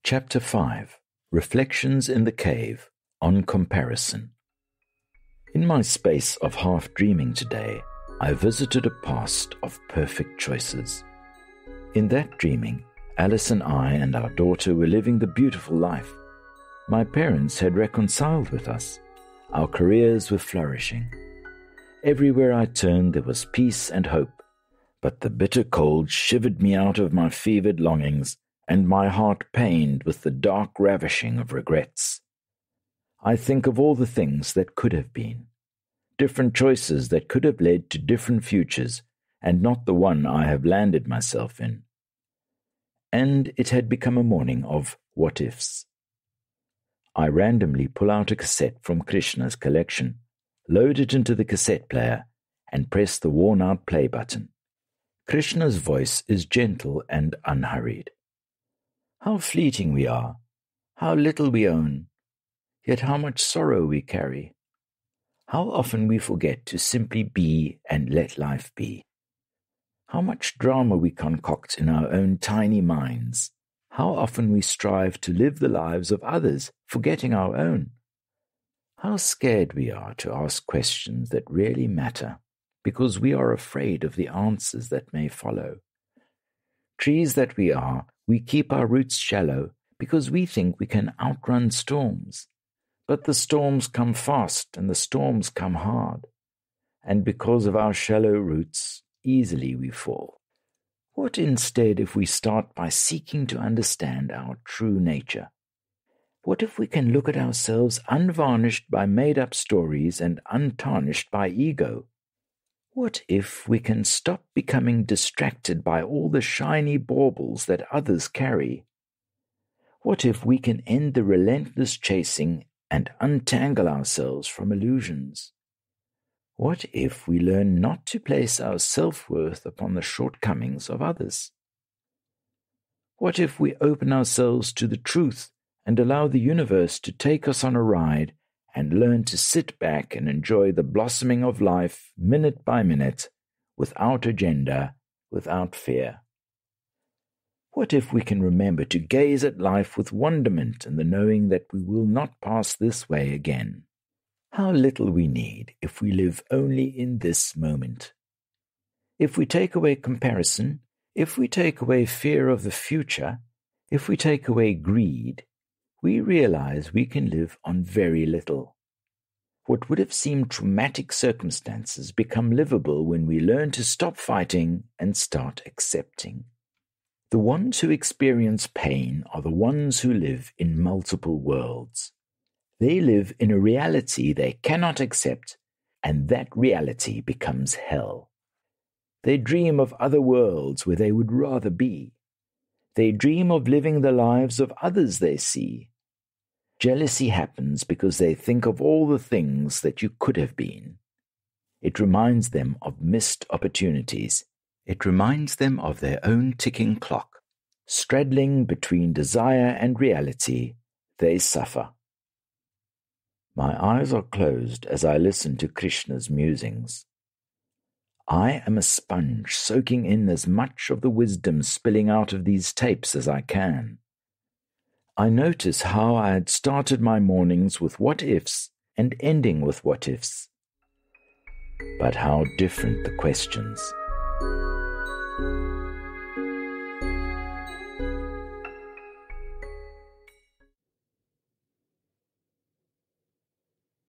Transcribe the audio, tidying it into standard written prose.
Chapter 5 Reflections in the Cave on Comparison. In my space of half-dreaming today, I visited a past of perfect choices. In that dreaming, Alice and I and our daughter were living the beautiful life. My parents had reconciled with us. Our careers were flourishing. Everywhere I turned there was peace and hope, but the bitter cold shivered me out of my fevered longings, and my heart pained with the dark ravishing of regrets. I think of all the things that could have been, different choices that could have led to different futures, and not the one I have landed myself in. And it had become a morning of what-ifs. I randomly pull out a cassette from Krishna's collection, load it into the cassette player, and press the worn-out play button. Krishna's voice is gentle and unhurried. How fleeting we are, how little we own, yet how much sorrow we carry. How often we forget to simply be and let life be. How much drama we concoct in our own tiny minds. How often we strive to live the lives of others, forgetting our own. How scared we are to ask questions that really matter, because we are afraid of the answers that may follow. Trees that we are, we keep our roots shallow because we think we can outrun storms. But the storms come fast and the storms come hard. And because of our shallow roots, easily we fall. What instead if we start by seeking to understand our true nature? What if we can look at ourselves unvarnished by made-up stories and untarnished by ego? What if we can stop becoming distracted by all the shiny baubles that others carry? What if we can end the relentless chasing and untangle ourselves from illusions? What if we learn not to place our self-worth upon the shortcomings of others? What if we open ourselves to the truth and allow the universe to take us on a ride and learn to sit back and enjoy the blossoming of life minute by minute, without agenda, without fear? What if we can remember to gaze at life with wonderment and the knowing that we will not pass this way again? How little we need if we live only in this moment. If we take away comparison, if we take away fear of the future, if we take away greed, we realize we can live on very little. What would have seemed traumatic circumstances become livable when we learn to stop fighting and start accepting. The ones who experience pain are the ones who live in multiple worlds. They live in a reality they cannot accept, and that reality becomes hell. They dream of other worlds where they would rather be. They dream of living the lives of others they see. Jealousy happens because they think of all the things that you could have been. It reminds them of missed opportunities. It reminds them of their own ticking clock. Straddling between desire and reality, they suffer. My eyes are closed as I listen to Krishna's musings. I am a sponge soaking in as much of the wisdom spilling out of these tapes as I can. I notice how I had started my mornings with what-ifs and ending with what-ifs. But how different the questions.